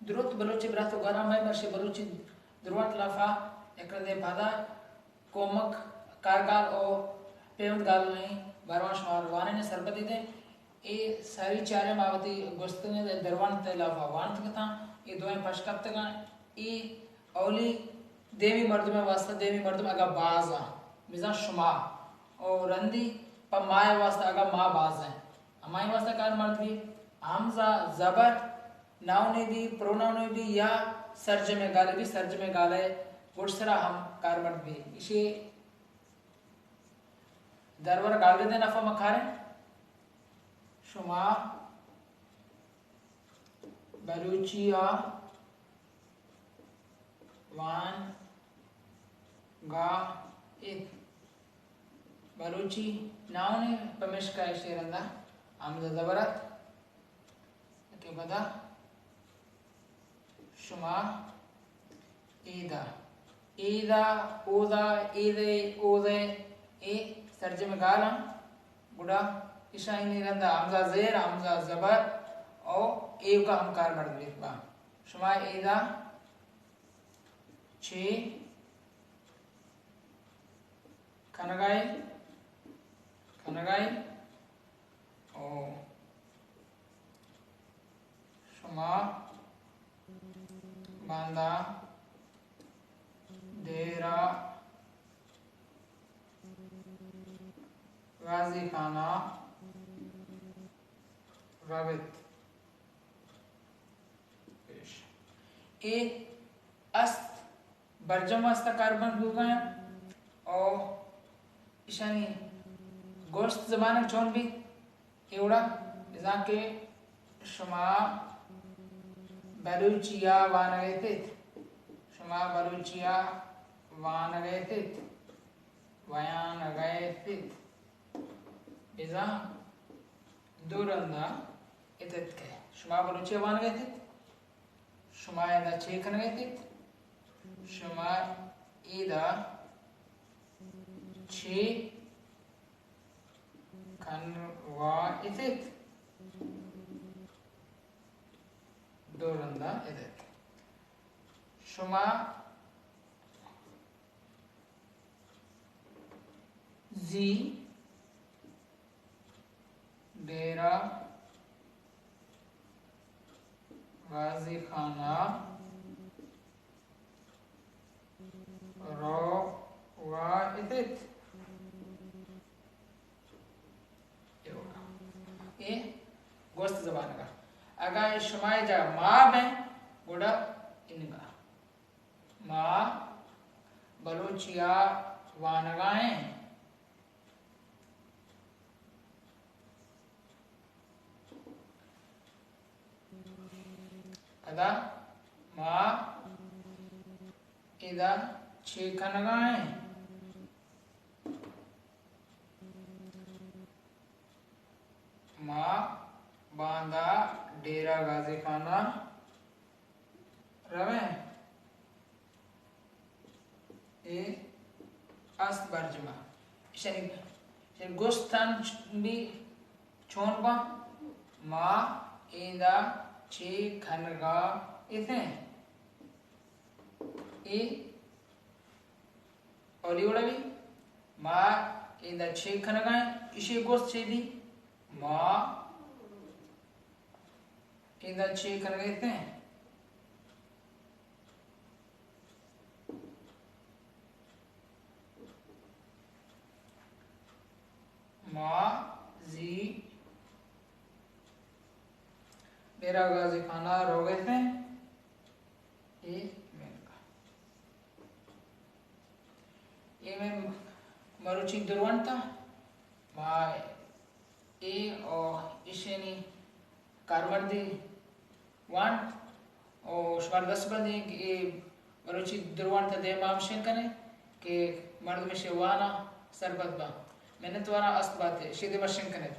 Durut Baluchi Brato Garamai Marshi Baluchi Durant Lafa Ekrade Pada Komak Kargal o Pevant Gal नहीं बारवांश वारवाने ने सरबती थे ये सारी चारे मावती गोस्तने दे दरवान ते लाफा वांत कथा ये दोएं पश्कप्त का ये औली देवी मर्द में वास्ता देवी मर्द में अगर बाज़ा मिज़ा शुमा और रंदी पर माय वास्ता अगर माँ बाज़ है हमारे वास्ता कार मर्द भी हमजा ज़बर नाव ने भी प्रोनाउन ने भी या सर्ज में गाले भी सर्ज में गाले गुड़सरा हम कार मर्द भी इसे दरबार गाल दे नफा मखारे शुमा बलूचिया वान गा इत बलूची नाव ने पमेश का शेरंदा हमजा ज़बरत के बदा शुमा ईदा ईदा ओदा ईदे ओदे ए सर्जे में गाला बुढ़ा इशाई नहीं रहता हमजा ज़ेर हमजा ज़बर और ए का हमकार मर्द लिखवा शुमा ईदा छे खनगाई खनगाई ओ शुमा बांदा डेरा गाजी खाना राबित ए अस्त बरजम वास्ता कार्बन हो गए और इशानी गोश्त जमाना चौन भी एवड़ा जाके शुमा बलूचिया वानगैतित शुमा बलूचिया वानगैतित वयानगैतित इज़ा दूरंदा इतत के शुमा बलूचिया वानगैतित शुमा इदा चेकन गैतित शुमा इदा चे खनवा इतित दूरंदा इतत शुमा जी डेरा गाजी खाना रो वा इतित ये गोश्त जबान का अगर शुमाए जा माँ में गुड़ा इनका माँ बलूचिया वानगाएं अदा माँ इदा चेकनगाएं माँ बांदा डेरा गाजी खाना रवे ए अस्त बर्जमा शनि गोस्तान भी छोन बा माँ इदा चे खनगा इथे ए ओलियोड़ा भी माँ इदा चे खनगा इसे गोस्त चे दी माँ इदा चे खनगा इथे माँ जी डेरा गाजी खाना रोगे थे ये में मरुची दुर्वंता माँ ए और इशेनी कारमर्दी वन और शुमार 10 बंदे कि मरुची दुर्वंता दे मामशें करें कि मर्द में शेवाना सरबत बा मैंने तुम्हारा अस्त बात है शीधे वर्षन करें